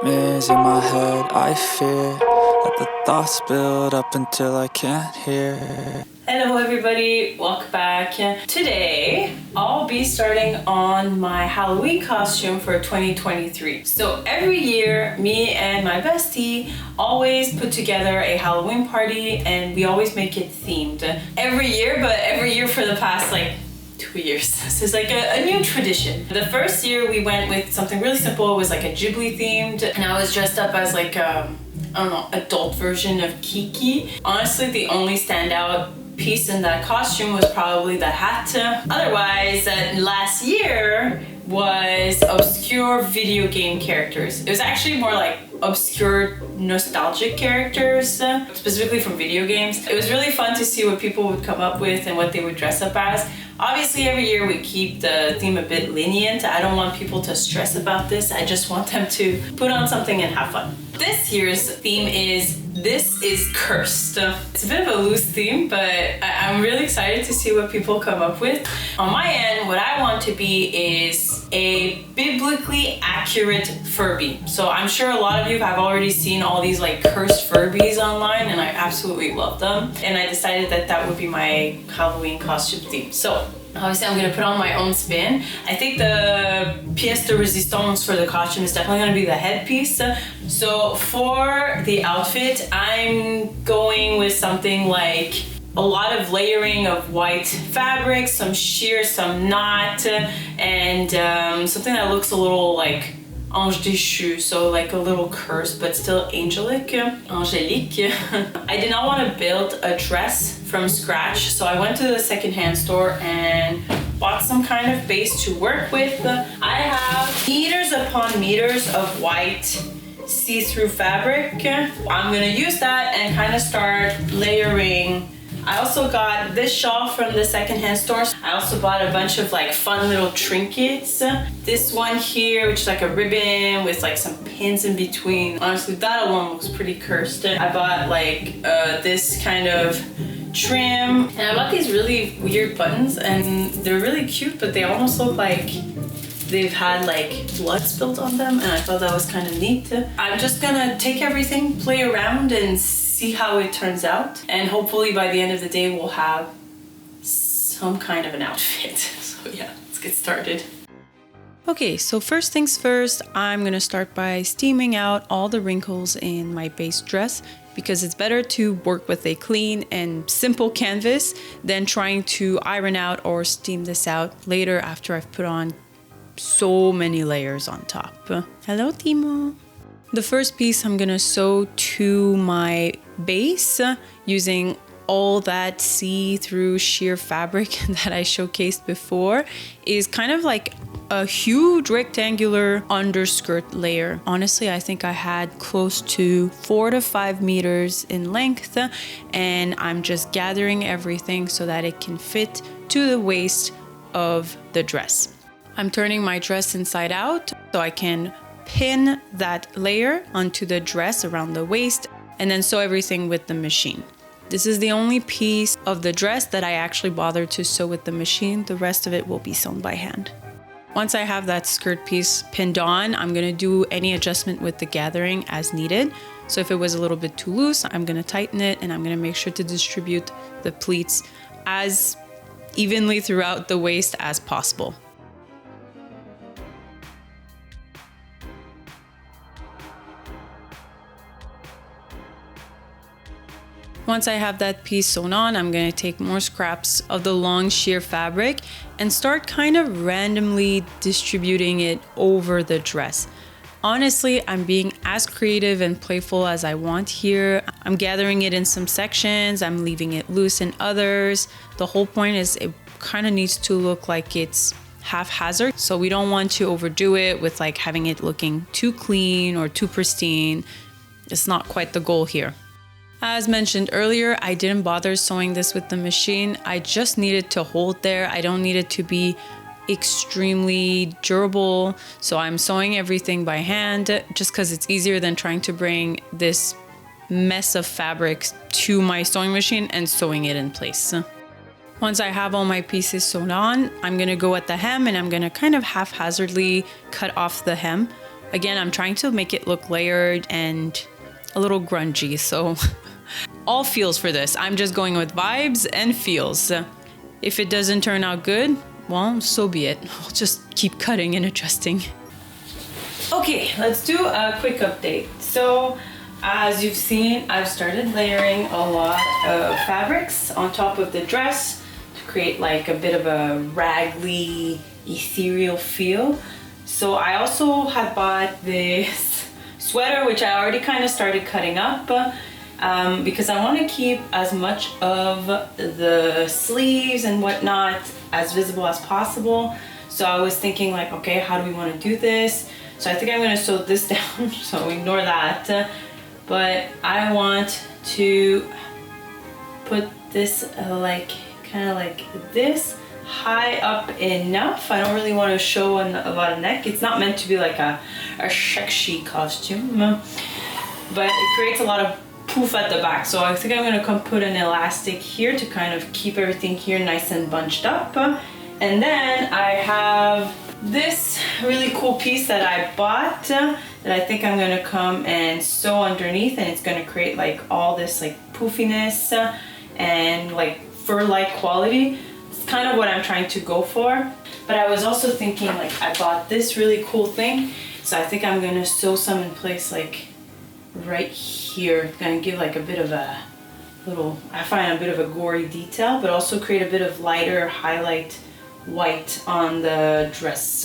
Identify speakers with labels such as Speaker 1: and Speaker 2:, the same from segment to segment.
Speaker 1: nightmares in my head, I fear that the thoughts build up until I can't hear.
Speaker 2: Hello everybody, welcome back. Today, I'll be starting on my Halloween costume for 2023. So every year, me and my bestie always put together a Halloween party and we always make it themed. Every year for the past 2 years. So it's like a new tradition. The first year we went with something really simple. It was like a Ghibli themed and I was dressed up as adult version of Kiki. Honestly, the only standout piece in that costume was probably the hat. Otherwise, last year was obscure video game characters. It was actually more like obscure nostalgic characters, specifically from video games. It was really fun to see what people would come up with and what they would dress up as. Obviously, every year we keep the theme a bit lenient. I don't want people to stress about this. I just want them to put on something and have fun. This year's theme is This is Cursed. It's a bit of a loose theme, but I'm really excited to see what people come up with. On my end, what I want to be is a biblically accurate Furby. So I'm sure a lot of you have already seen all these cursed Furbies online, and I absolutely love them. And I decided that that would be my Halloween costume theme. So obviously I'm gonna put on my own spin. I think the pièce de résistance for the costume is definitely gonna be the headpiece. So for the outfit, I'm going with something like a lot of layering of white fabric, some sheer, some knot, and something that looks a little like ange déchu, so like a little curse, but still angelic, angelique. I did not want to build a dress from scratch, so I went to the secondhand store and bought some kind of base to work with. I have meters upon meters of white see-through fabric. I'm gonna use that and kind of start layering. I also got this shawl from the secondhand store. I also bought a bunch of fun little trinkets. This one here, which is like a ribbon with some pins in between. Honestly, that alone looks pretty cursed. I bought this kind of trim. And I bought these really weird buttons and they're really cute, but they almost look like they've had blood spilled on them, and I thought that was kind of neat. I'm just gonna take everything, play around, and see how it turns out. And hopefully by the end of the day, we'll have some kind of an outfit. So yeah, let's get started. Okay, so first things first, I'm gonna start by steaming out all the wrinkles in my base dress, because it's better to work with a clean and simple canvas than trying to iron out or steam this out later after I've put on so many layers on top. Hello, Timo. The first piece I'm gonna sew to my base using all that see-through sheer fabric that I showcased before is kind of like a huge rectangular underskirt layer. Honestly, I think I had close to 4 to 5 meters in length, and I'm just gathering everything so that it can fit to the waist of the dress. I'm turning my dress inside out so I can pin that layer onto the dress around the waist and then sew everything with the machine. This is the only piece of the dress that I actually bothered to sew with the machine. The rest of it will be sewn by hand. Once I have that skirt piece pinned on, I'm gonna do any adjustment with the gathering as needed. So if it was a little bit too loose, I'm gonna tighten it, and I'm gonna make sure to distribute the pleats as evenly throughout the waist as possible. Once I have that piece sewn on, I'm going to take more scraps of the long sheer fabric and start kind of randomly distributing it over the dress. Honestly, I'm being as creative and playful as I want here. I'm gathering it in some sections, I'm leaving it loose in others. The whole point is it kind of needs to look like it's haphazard, so we don't want to overdo it with having it looking too clean or too pristine. It's not quite the goal here. As mentioned earlier, I didn't bother sewing this with the machine. I just needed to hold there. I don't need it to be extremely durable. So I'm sewing everything by hand just because it's easier than trying to bring this mess of fabric to my sewing machine and sewing it in place. Once I have all my pieces sewn on, I'm gonna go at the hem and I'm gonna kind of haphazardly cut off the hem. Again, I'm trying to make it look layered and a little grungy, so all feels for this. I'm just going with vibes and feels. If it doesn't turn out good, well, so be it. I'll just keep cutting and adjusting. Okay, let's do a quick update. So, as you've seen, I've started layering a lot of fabrics on top of the dress to create like a bit of a ragly, ethereal feel. So I also had bought this sweater, which I already kind of started cutting up because I want to keep as much of the sleeves and whatnot as visible as possible. So I was thinking like, okay, how do we want to do this? So I think I'm going to sew this down, so ignore that. But I want to put this like kind of like this high up enough. I don't really want to show a lot of neck. It's not meant to be like a sexy costume, but it creates a lot of poof at the back. So I think I'm going to come put an elastic here to kind of keep everything here nice and bunched up. And then I have this really cool piece that I bought that I think I'm going to come and sew underneath, and it's going to create like all this like poofiness and like fur-like quality. It's kind of what I'm trying to go for. But I was also thinking like I bought this really cool thing, so I think I'm going to sew some in place like right here. Gonna give like a bit of a little, I find a bit of a gory detail, but also create a bit of lighter highlight white on the dress.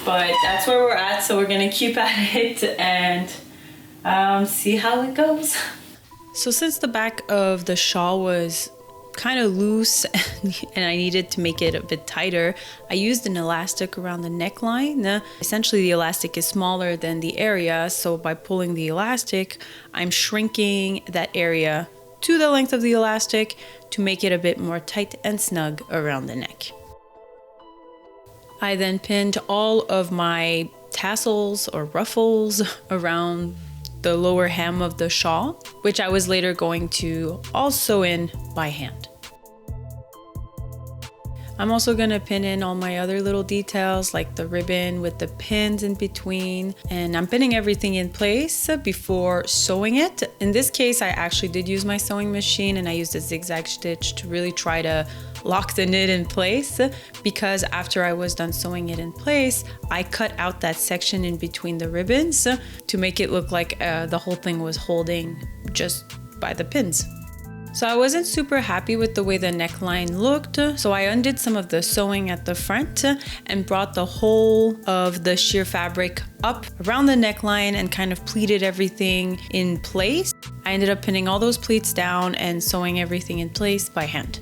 Speaker 2: But that's where we're at, so we're gonna keep at it and see how it goes. So since the back of the shawl was kind of loose and I needed to make it a bit tighter, I used an elastic around the neckline. Essentially the elastic is smaller than the area, so by pulling the elastic, I'm shrinking that area to the length of the elastic to make it a bit more tight and snug around the neck. I then pinned all of my tassels or ruffles around the lower hem of the shawl, which I was later going to all sew in by hand. I'm also gonna pin in all my other little details like the ribbon with the pins in between, and I'm pinning everything in place before sewing it. In this case, I actually did use my sewing machine and I used a zigzag stitch to really try to lock the knit in place, because after I was done sewing it in place, I cut out that section in between the ribbons to make it look like the whole thing was holding just by the pins. So I wasn't super happy with the way the neckline looked, so I undid some of the sewing at the front and brought the whole of the sheer fabric up around the neckline and kind of pleated everything in place. I ended up pinning all those pleats down and sewing everything in place by hand.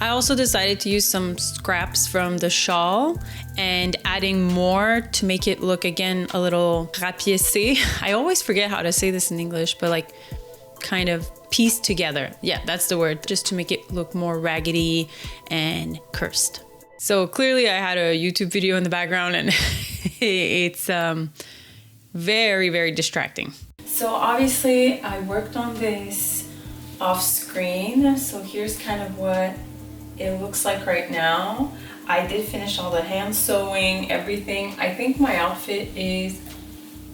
Speaker 2: I also decided to use some scraps from the shawl and adding more to make it look again a little rapiécé. I always forget how to say this in English, but like kind of pieced together. Yeah, that's the word, just to make it look more raggedy and cursed. So clearly I had a YouTube video in the background and it's very, very distracting. So obviously I worked on this off screen. So here's kind of what it looks like right now. I did finish all the hand sewing, everything. I think my outfit is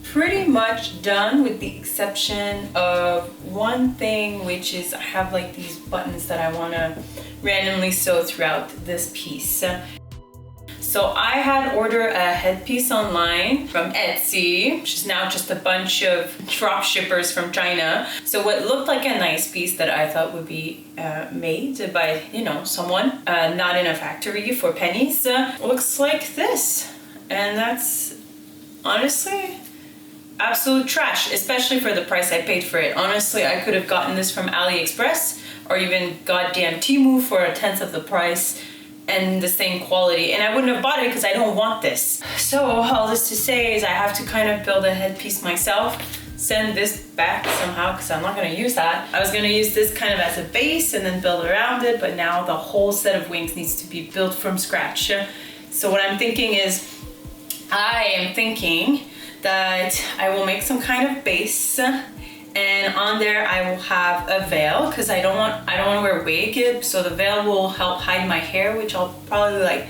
Speaker 2: pretty much done with the exception of one thing, which is I have like these buttons that I want to randomly sew throughout this piece. So I had ordered a headpiece online from Etsy, which is now just a bunch of drop shippers from China. So what looked like a nice piece that I thought would be made by, you know, someone not in a factory for pennies looks like this. And that's honestly absolute trash, especially for the price I paid for it. Honestly, I could have gotten this from AliExpress or even goddamn Temu for 1/10 of the price and the same quality, and I wouldn't have bought it because I don't want this. So all this to say is I have to kind of build a headpiece myself, send this back somehow because I'm not going to use that. I was going to use this kind of as a base and then build around it, but now the whole set of wings needs to be built from scratch. So what I'm thinking is, I am thinking that I will make some kind of base, and on there I will have a veil because I don't want to wear a wig, so the veil will help hide my hair, which I'll probably like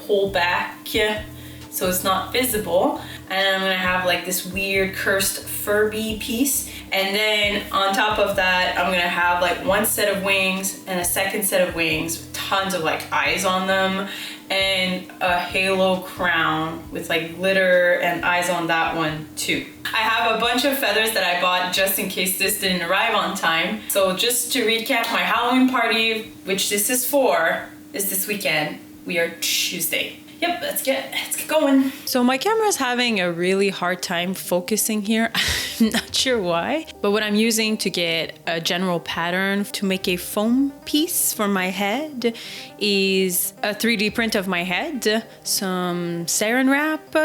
Speaker 2: pull back so it's not visible. And I'm gonna have like this weird cursed Furby piece. And then on top of that, I'm gonna have like one set of wings and a second set of wings with tons of like eyes on them, and a halo crown with like glitter and eyes on that one too. I have a bunch of feathers that I bought just in case this didn't arrive on time. So just to recap, my Halloween party, which this is for, is this weekend. We are Tuesday. Yep, let's get going. So my camera's having a really hard time focusing here. I'm not sure why, but what I'm using to get a general pattern to make a foam piece for my head is a 3D print of my head, some saran wrap,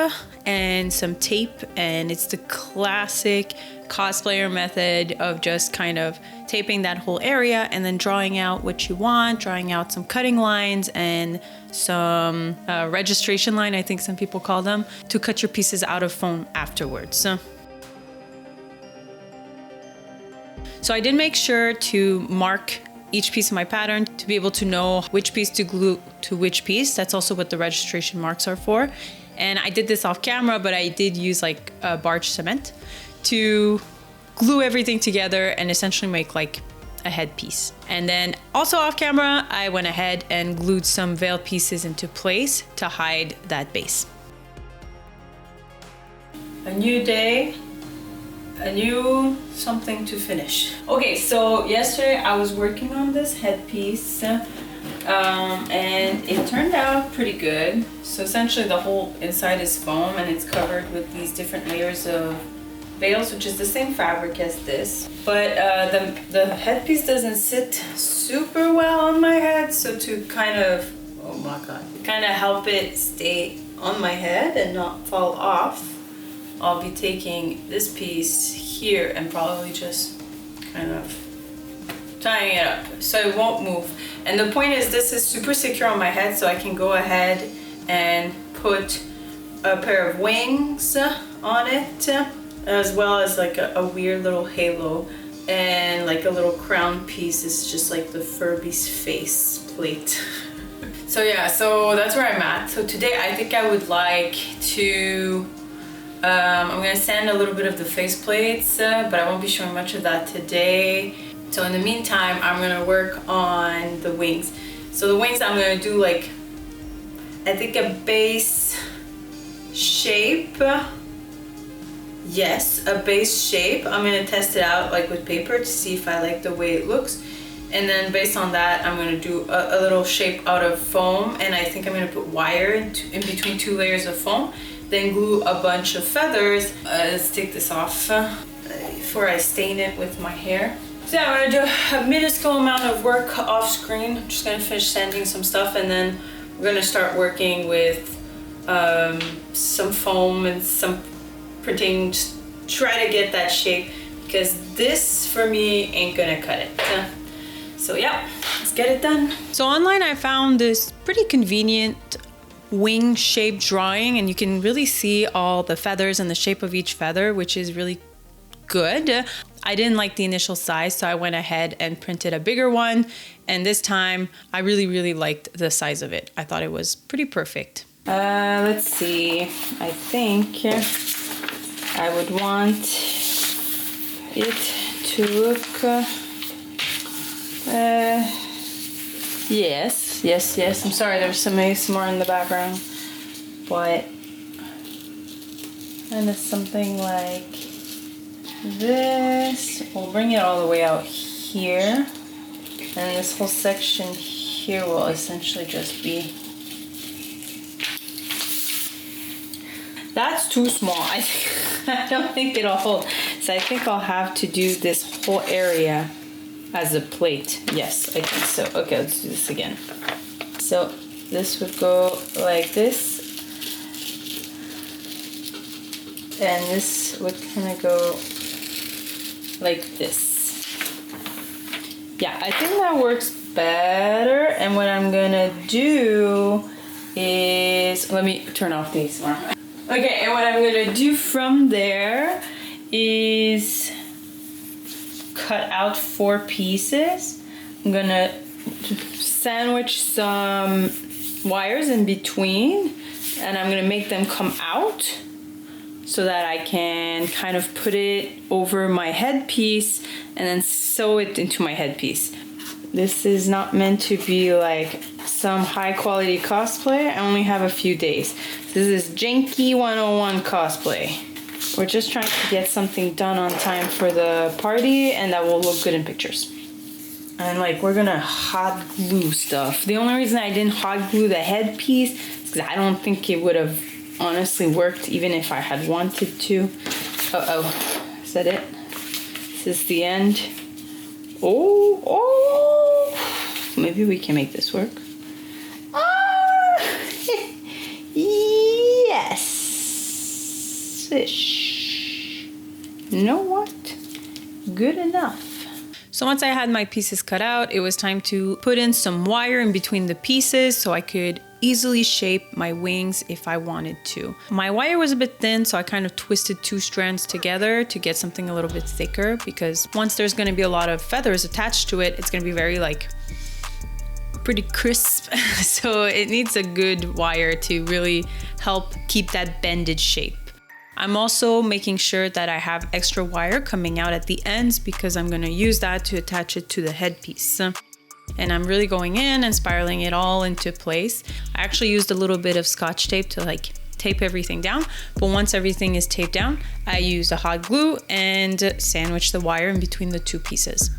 Speaker 2: and some tape. And it's the classic cosplayer method of just kind of taping that whole area and then drawing out what you want, drawing out some cutting lines and some registration line, I think some people call them, to cut your pieces out of foam afterwards. So I did make sure to mark each piece of my pattern to be able to know which piece to glue to which piece. That's also what the registration marks are for. And I did this off camera, but I did use like a barge cement to glue everything together and essentially make like a headpiece. And then also off camera, I went ahead and glued some veil pieces into place to hide that base. A new day, a new something to finish. Okay, so yesterday I was working on this headpiece and it turned out pretty good. So essentially the whole inside is foam and it's covered with these different layers of veils, which is the same fabric as this, but the headpiece doesn't sit super well on my head. So to kind of, oh my god, kind of help it stay on my head and not fall off, I'll be taking this piece here and probably just kind of tying it up so it won't move. And the point is, this is super secure on my head, so I can go ahead and put a pair of wings on it, as well as like a weird little halo, and like a little crown piece is just like the Furby's face plate. So yeah, so that's where I'm at. So today I think I would like to, I'm gonna sand a little bit of the face plates, but I won't be showing much of that today. So in the meantime, I'm gonna work on the wings. So the wings, I'm gonna do like, I think a base shape. Yes, a base shape. I'm gonna test it out like with paper to see if I like the way it looks. And then based on that, I'm gonna do a little shape out of foam. And I think I'm gonna put wire in between two layers of foam. Then glue a bunch of feathers. Let's take this off before I stain it with my hair. So yeah, I'm gonna do a minuscule amount of work off screen. I'm just gonna finish sanding some stuff, and then we're gonna start working with some foam and some printing, just try to get that shape, because this for me ain't gonna cut it. So yeah, let's get it done. So online I found this pretty convenient wing shape drawing, and you can really see all the feathers and the shape of each feather, which is really good. I didn't like the initial size, so I went ahead and printed a bigger one, and this time I really liked the size of it. I thought it was pretty perfect. Let's see, I think I would want it to look, yes. I'm sorry, there's some ASMR in the background, but kind of something like this. We'll bring it all the way out here, and this whole section here will essentially just be, that's too small. I don't think it'll hold. So I think I'll have to do this whole area as a plate. Yes, I think so. Okay, let's do this again. So this would go like this, and this would kind of go like this. Yeah, I think that works better. And what I'm gonna do is, let me turn off the ASMR. Okay, and what I'm gonna do from there is cut out 4 pieces. I'm gonna sandwich some wires in between and I'm gonna make them come out so that I can kind of put it over my headpiece and then sew it into my headpiece. This is not meant to be like some high quality cosplay. I only have a few days. This is Janky 101 cosplay. We're just trying to get something done on time for the party and that will look good in pictures. And like, we're gonna hot glue stuff. The only reason I didn't hot glue the headpiece is because I don't think it would have honestly worked even if I had wanted to. Uh-oh, is that it? This is the end. Oh, maybe we can make this work. Ah, yes. Ish. You know what? Good enough. So once I had my pieces cut out, it was time to put in some wire in between the pieces so I could easily shape my wings if I wanted to. My wire was a bit thin, so I kind of twisted 2 strands together to get something a little bit thicker, because once there's going to be a lot of feathers attached to it, it's going to be very like pretty crisp. So it needs a good wire to really help keep that bended shape. I'm also making sure that I have extra wire coming out at the ends because I'm going to use that to attach it to the headpiece. And I'm really going in and spiraling it all into place. I actually used a little bit of Scotch tape to like tape everything down. But once everything is taped down, I use a hot glue and sandwich the wire in between the 2 pieces.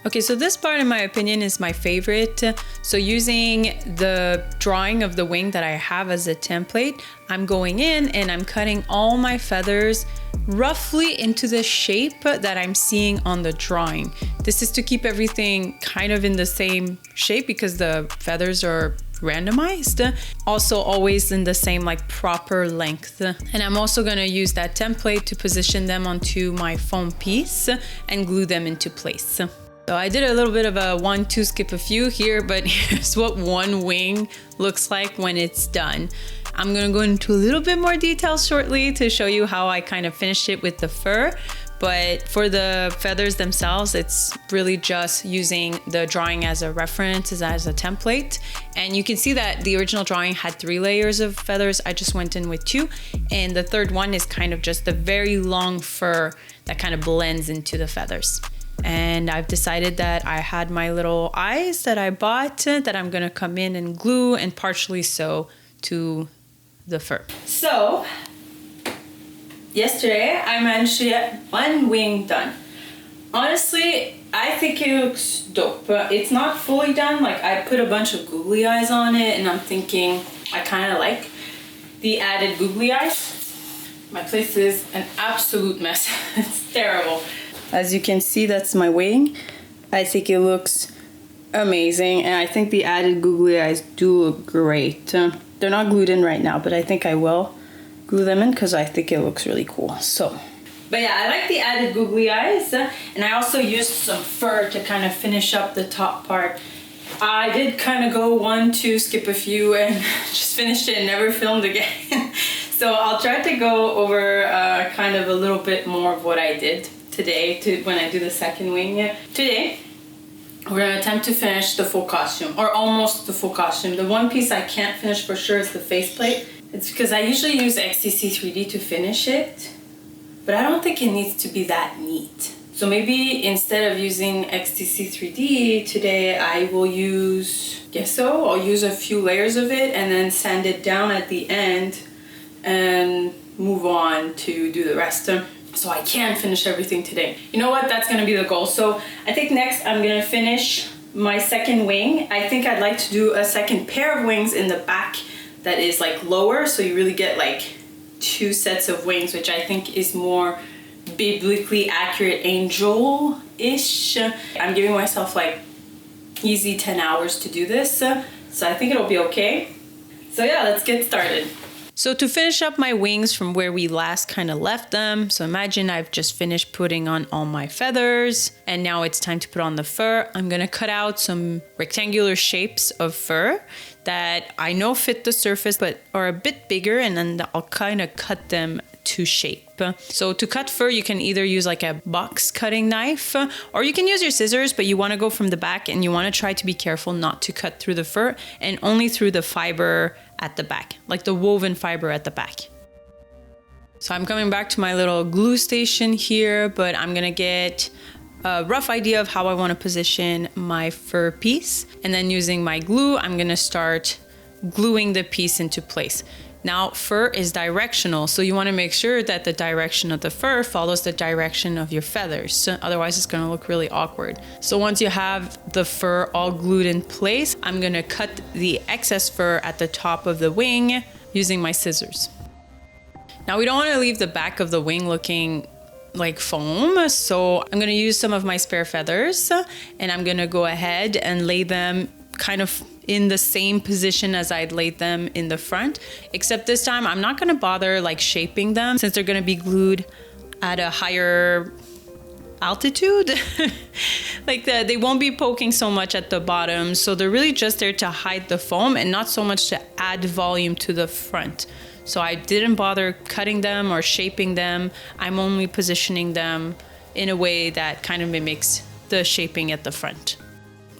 Speaker 2: Okay, so this part, in my opinion, is my favorite. So using the drawing of the wing that I have as a template, I'm going in and I'm cutting all my feathers roughly into the shape that I'm seeing on the drawing. This is to keep everything kind of in the same shape because the feathers are randomized. Also always in the same like proper length. And I'm also gonna use that template to position them onto my foam piece and glue them into place. So I did a little bit of a 1-2 skip a few here, but here's what one wing looks like when it's done. I'm gonna go into a little bit more detail shortly to show you how I kind of finished it with the fur. But for the feathers themselves, it's really just using the drawing as a reference, as a template. And you can see that the original drawing had 3 layers of feathers. I just went in with 2. And the third one is kind of just the very long fur that kind of blends into the feathers. And I've decided that I had my little eyes that I bought that I'm gonna come in and glue and partially sew to the fur. So, yesterday I managed to get one wing done. Honestly, I think it looks dope, but it's not fully done. Like, I put a bunch of googly eyes on it and I'm thinking I kind of like the added googly eyes. My place is an absolute mess. It's terrible. As you can see, that's my wing. I think it looks amazing, and I think the added googly eyes do look great. They're not glued in right now, but I think I will glue them in because I think it looks really cool. So, but yeah, I like the added googly eyes, and I also used some fur to kind of finish up the top part. I did kind of go 1-2, skip a few, and just finished it and never filmed again. So I'll try to go over kind of a little bit more of what I did today when I do the second wing. Today, we're gonna attempt to finish the full costume, or almost the full costume. The one piece I can't finish for sure is the faceplate. It's because I usually use XTC 3D to finish it, but I don't think it needs to be that neat. So maybe instead of using XTC 3D today, I will use gesso. I'll use a few layers of it and then sand it down at the end and move on to do the rest. So I can finish everything today. You know what? That's gonna be the goal. So I think next I'm gonna finish my second wing. I think I'd like to do a second pair of wings in the back that is like lower, so you really get like 2 sets of wings, which I think is more biblically accurate angel-ish. I'm giving myself like easy 10 hours to do this, so I think it'll be okay. So yeah, let's get started. So to finish up my wings from where we last kind of left them, so imagine I've just finished putting on all my feathers and now it's time to put on the fur. I'm gonna cut out some rectangular shapes of fur that I know fit the surface but are a bit bigger, and then I'll kind of cut them to shape. So to cut fur, you can either use like a box cutting knife, or you can use your scissors, but you want to go from the back and you want to try to be careful not to cut through the fur and only through the fiber at the back, like the woven fiber at the back. So I'm coming back to my little glue station here, but I'm gonna get a rough idea of how I want to position my fur piece. And then using my glue, I'm gonna start gluing the piece into place. Now, fur is directional, so you want to make sure that the direction of the fur follows the direction of your feathers. Otherwise, it's going to look really awkward. So once you have the fur all glued in place, I'm going to cut the excess fur at the top of the wing using my scissors. Now, we don't want to leave the back of the wing looking like foam, so I'm going to use some of my spare feathers, and I'm going to go ahead and lay them kind of in the same position as I'd laid them in the front, except this time I'm not gonna bother like shaping them since they're gonna be glued at a higher altitude. They won't be poking so much at the bottom, so they're really just there to hide the foam and not so much to add volume to the front. So I didn't bother cutting them or shaping them. I'm only positioning them in a way that kind of mimics the shaping at the front.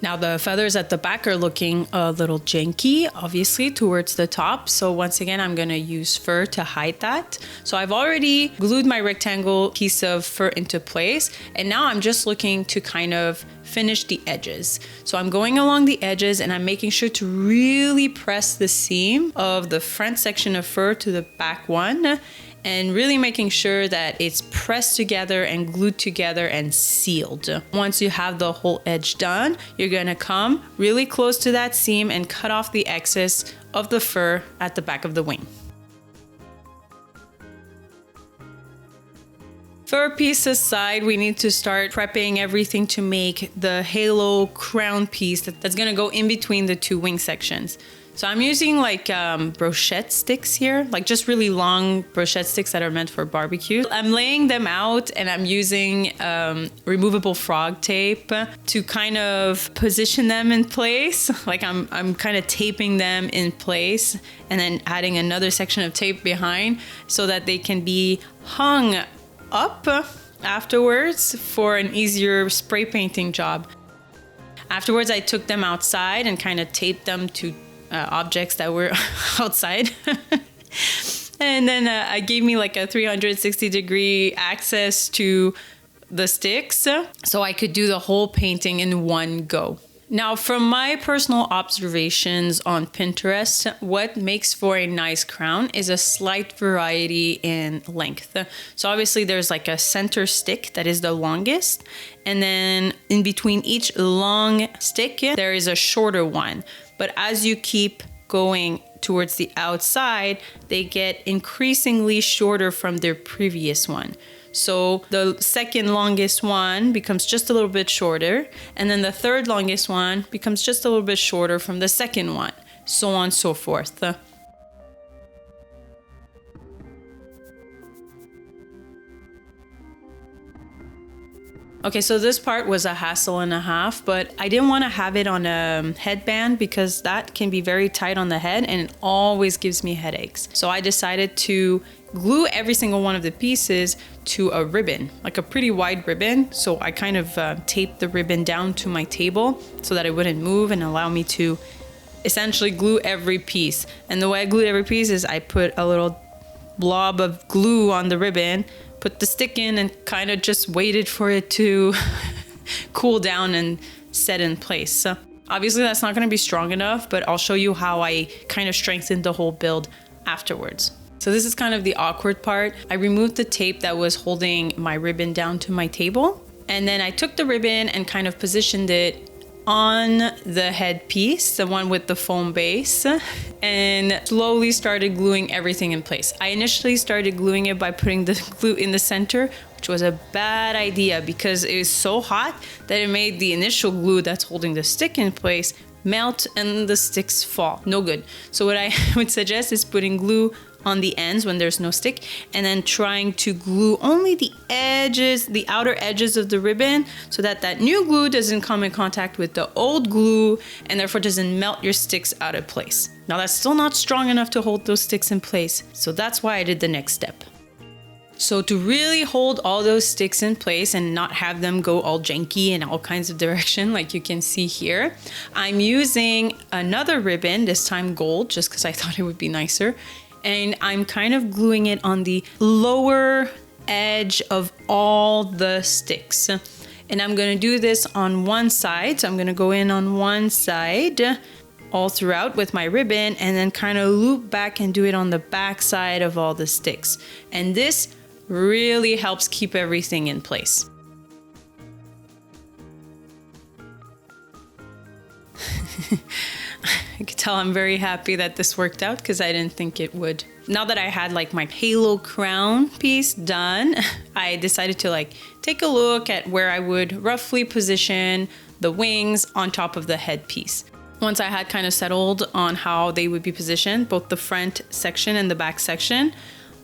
Speaker 2: Now the feathers at the back are looking a little janky, obviously, towards the top. So once again, I'm gonna use fur to hide that. So I've already glued my rectangle piece of fur into place. And now I'm just looking to kind of finish the edges. So I'm going along the edges and I'm making sure to really press the seam of the front section of fur to the back one, and really making sure that it's pressed together and glued together and sealed. Once you have the whole edge done, you're gonna come really close to that seam and cut off the excess of the fur at the back of the wing. Fur piece aside, we need to start prepping everything to make the halo crown piece that's gonna go in between the two wing sections. So I'm using like brochette sticks here, like just really long brochette sticks that are meant for barbecue. I'm laying them out and I'm using removable frog tape to kind of position them in place. Like I'm kind of taping them in place and then adding another section of tape behind so that they can be hung up afterwards for an easier spray painting job. Afterwards, I took them outside and kind of taped them to objects that were outside. And then I gave me like a 360-degree access to the sticks so I could do the whole painting in one go. Now, from my personal observations on Pinterest, what makes for a nice crown is a slight variety in length. So obviously there's like a center stick that is the longest, and then in between each long stick, there is a shorter one. But as you keep going towards the outside, they get increasingly shorter from their previous one. So the second longest one becomes just a little bit shorter, and then the third longest one becomes just a little bit shorter from the second one, so on and so forth. Okay, so this part was a hassle and a half, but I didn't want to have it on a headband because that can be very tight on the head and it always gives me headaches. So I decided to glue every single one of the pieces to a ribbon, like a pretty wide ribbon. So I kind of taped the ribbon down to my table so that it wouldn't move and allow me to essentially glue every piece. And the way I glued every piece is I put a little blob of glue on the ribbon, put the stick in, and kind of just waited for it to cool down and set in place. So obviously that's not going to be strong enough, but I'll show you how I kind of strengthened the whole build afterwards. So this is kind of the awkward part. I removed the tape that was holding my ribbon down to my table, and then I took the ribbon and kind of positioned it on the headpiece, the one with the foam base, and slowly started gluing everything in place. I initially started gluing it by putting the glue in the center, which was a bad idea because it was so hot that it made the initial glue that's holding the stick in place melt and the sticks fall. No good. So what I would suggest is putting glue on the ends when there's no stick, and then trying to glue only the edges, the outer edges of the ribbon, so that that new glue doesn't come in contact with the old glue and therefore doesn't melt your sticks out of place. Now that's still not strong enough to hold those sticks in place, so that's why I did the next step. So to really hold all those sticks in place and not have them go all janky in all kinds of direction, like you can see here, I'm using another ribbon, this time gold, just because I thought it would be nicer. And I'm kind of gluing it on the lower edge of all the sticks. And I'm gonna do this on one side. So I'm gonna go in on one side all throughout with my ribbon and then kind of loop back and do it on the back side of all the sticks. And this really helps keep everything in place. I could tell I'm very happy that this worked out because I didn't think it would. Now that I had like my halo crown piece done, I decided to like take a look at where I would roughly position the wings on top of the headpiece. Once I had kind of settled on how they would be positioned, both the front section and the back section,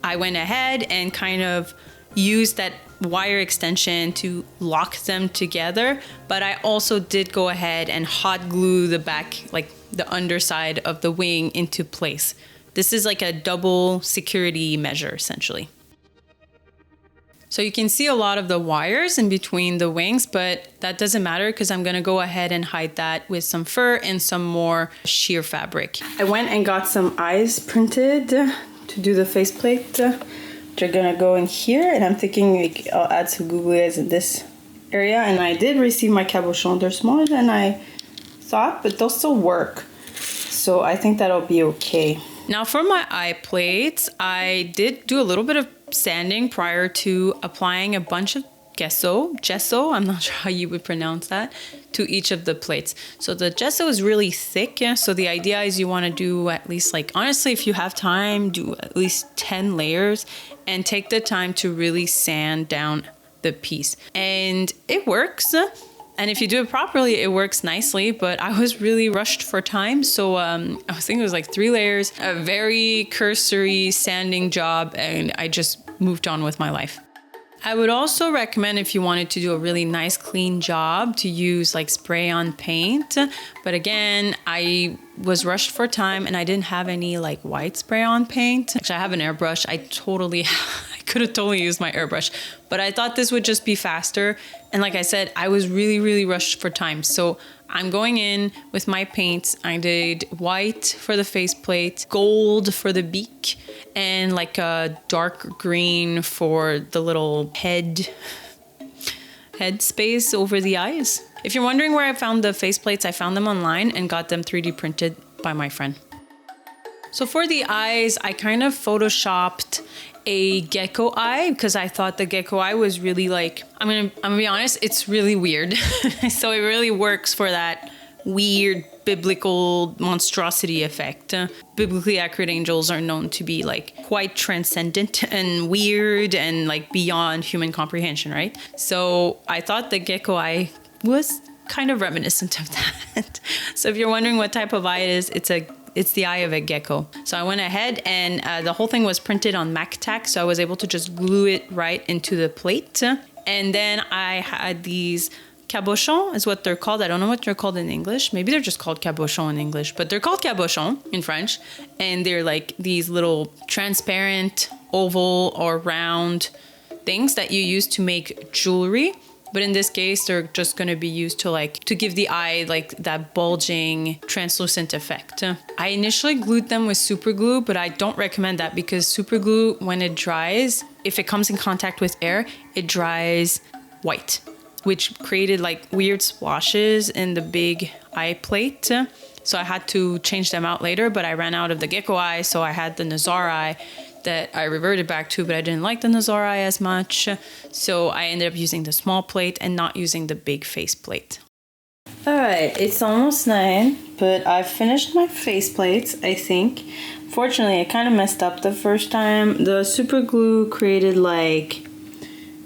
Speaker 2: I went ahead and kind of used that wire extension to lock them together, but I also did go ahead and hot glue the back, like the underside of the wing into place. This is like a double security measure essentially. So you can see a lot of the wires in between the wings, but that doesn't matter because I'm gonna go ahead and hide that with some fur and some more sheer fabric. I went and got some eyes printed to do the faceplate, which are gonna go in here, and I'm thinking like, I'll add some googly eyes in this area. And I did receive my cabochon. They're smaller than I thought, but they'll still work. So I think that'll be okay. Now for my eye plates, I did do a little bit of sanding prior to applying a bunch of gesso, I'm not sure how you would pronounce that, to each of the plates. So the gesso is really thick, so the idea is you want to do at least, like, honestly, if you have time, do at least 10 layers and take the time to really sand down the piece. And it works. And if you do it properly, it works nicely, but I was really rushed for time. So I was thinking it was like 3 layers, a very cursory sanding job, and I just moved on with my life. I would also recommend, if you wanted to do a really nice clean job, to use like spray on paint. But again, I was rushed for time and I didn't have any like white spray on paint. Actually, I have an airbrush. I could have totally used my airbrush, but I thought this would just be faster. And like I said, I was really rushed for time. So I'm going in with my paints. I did white for the faceplate, gold for the beak, and like a dark green for the little head space over the eyes. If you're wondering where I found the faceplates, I found them online and got them 3D printed by my friend. So for the eyes, I kind of photoshopped a gecko eye because I thought the gecko eye was really like, I'm gonna be honest, it's really weird. So it really works for that weird biblical monstrosity effect. Biblically accurate angels are known to be like quite transcendent and weird and like beyond human comprehension, right? So I thought the gecko eye was kind of reminiscent of that. So if you're wondering what type of eye it is, it's the eye of a gecko. So I went ahead and the whole thing was printed on MacTac, so I was able to just glue it right into the plate. And then I had these cabochons, is what they're called. I don't know what they're called in English. Maybe they're just called cabochons in English, but they're called cabochons in French. And they're like these little transparent oval or round things that you use to make jewelry. But in this case, they're just going to be used to give the eye like that bulging, translucent effect. I initially glued them with super glue, but I don't recommend that because super glue, when it dries, if it comes in contact with air, it dries white, which created like weird splashes in the big eye plate. So I had to change them out later, but I ran out of the gecko eye, so I had the Nazar eye that I reverted back to, but I didn't like the Nazar eye as much. So I ended up using the small plate and not using the big face plate. All right, it's almost 9, but I've finished my face plates, I think. Fortunately, I kind of messed up the first time. The super glue created like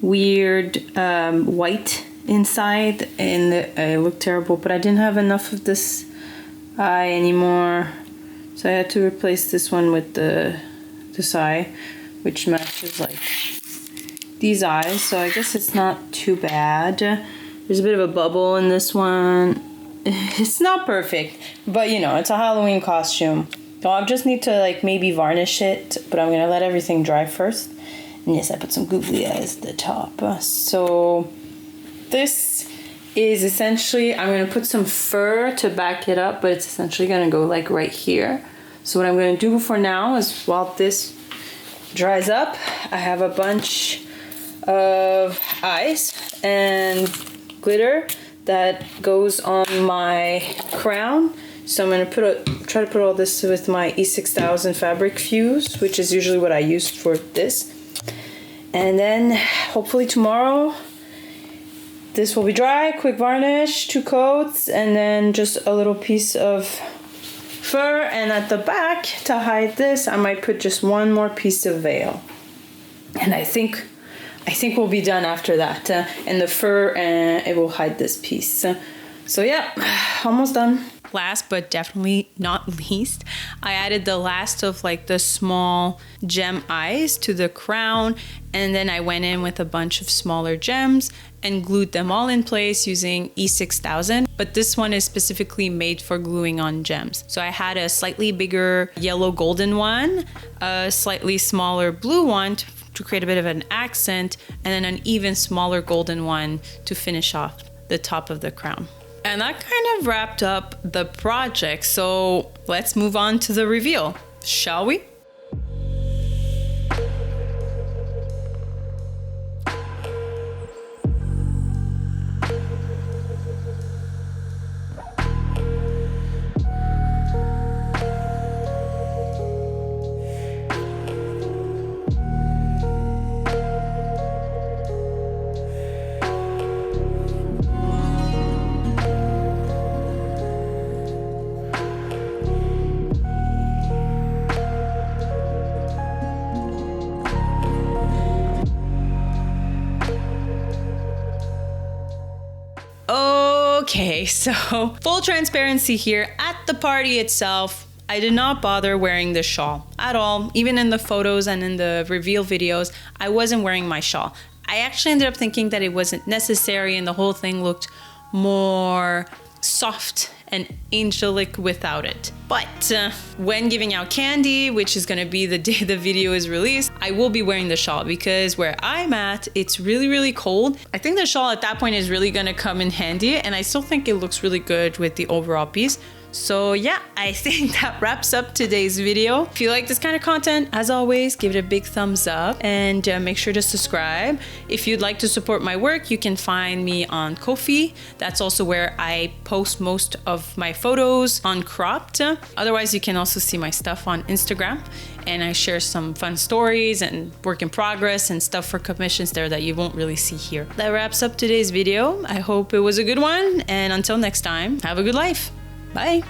Speaker 2: weird white inside and it looked terrible, but I didn't have enough of this eye anymore. So I had to replace this one with this eye, which matches like these eyes. So I guess it's not too bad. There's a bit of a bubble in this one. It's not perfect, but you know, it's a Halloween costume. So I just need to like maybe varnish it, but I'm gonna let everything dry first. And And yes, I put some googly eyes at the top. So this is essentially, I'm going to put some fur to back it up, but it's essentially going to go like right here. So what I'm going to do for now is while this dries up, I have a bunch of eyes and glitter that goes on my crown. So I'm going to try to put all this with my E6000 fabric fuse, which is usually what I use for this. And then hopefully tomorrow this will be dry, quick varnish, 2 coats, and then just a little piece of fur. And at the back, to hide this, I might put just one more piece of veil. And I think we'll be done after that. And the fur, it will hide this piece. So yeah, almost done. Last but definitely not least, I added the last of like the small gem eyes to the crown, and then I went in with a bunch of smaller gems and glued them all in place using E6000, but this one is specifically made for gluing on gems. So I had a slightly bigger yellow golden one, a slightly smaller blue one to create a bit of an accent, and then an even smaller golden one to finish off the top of the crown. And that kind of wrapped up the project. So let's move on to the reveal, shall we? Okay, so full transparency here, at the party itself, I did not bother wearing the shawl at all. Even in the photos and in the reveal videos, I wasn't wearing my shawl. I actually ended up thinking that it wasn't necessary and the whole thing looked more soft and angelic without it. But when giving out candy, which is gonna be the day the video is released, I will be wearing the shawl because where I'm at, it's really, really cold. I think the shawl at that point is really gonna come in handy, and I still think it looks really good with the overall piece. So yeah, I think that wraps up today's video. If you like this kind of content, as always, give it a big thumbs up and make sure to subscribe. If you'd like to support my work, you can find me on Ko-fi. That's also where I post most of my photos uncropped. Otherwise, you can also see my stuff on Instagram, and I share some fun stories and work in progress and stuff for commissions there that you won't really see here. That wraps up today's video. I hope it was a good one, and until next time, have a good life. Bye.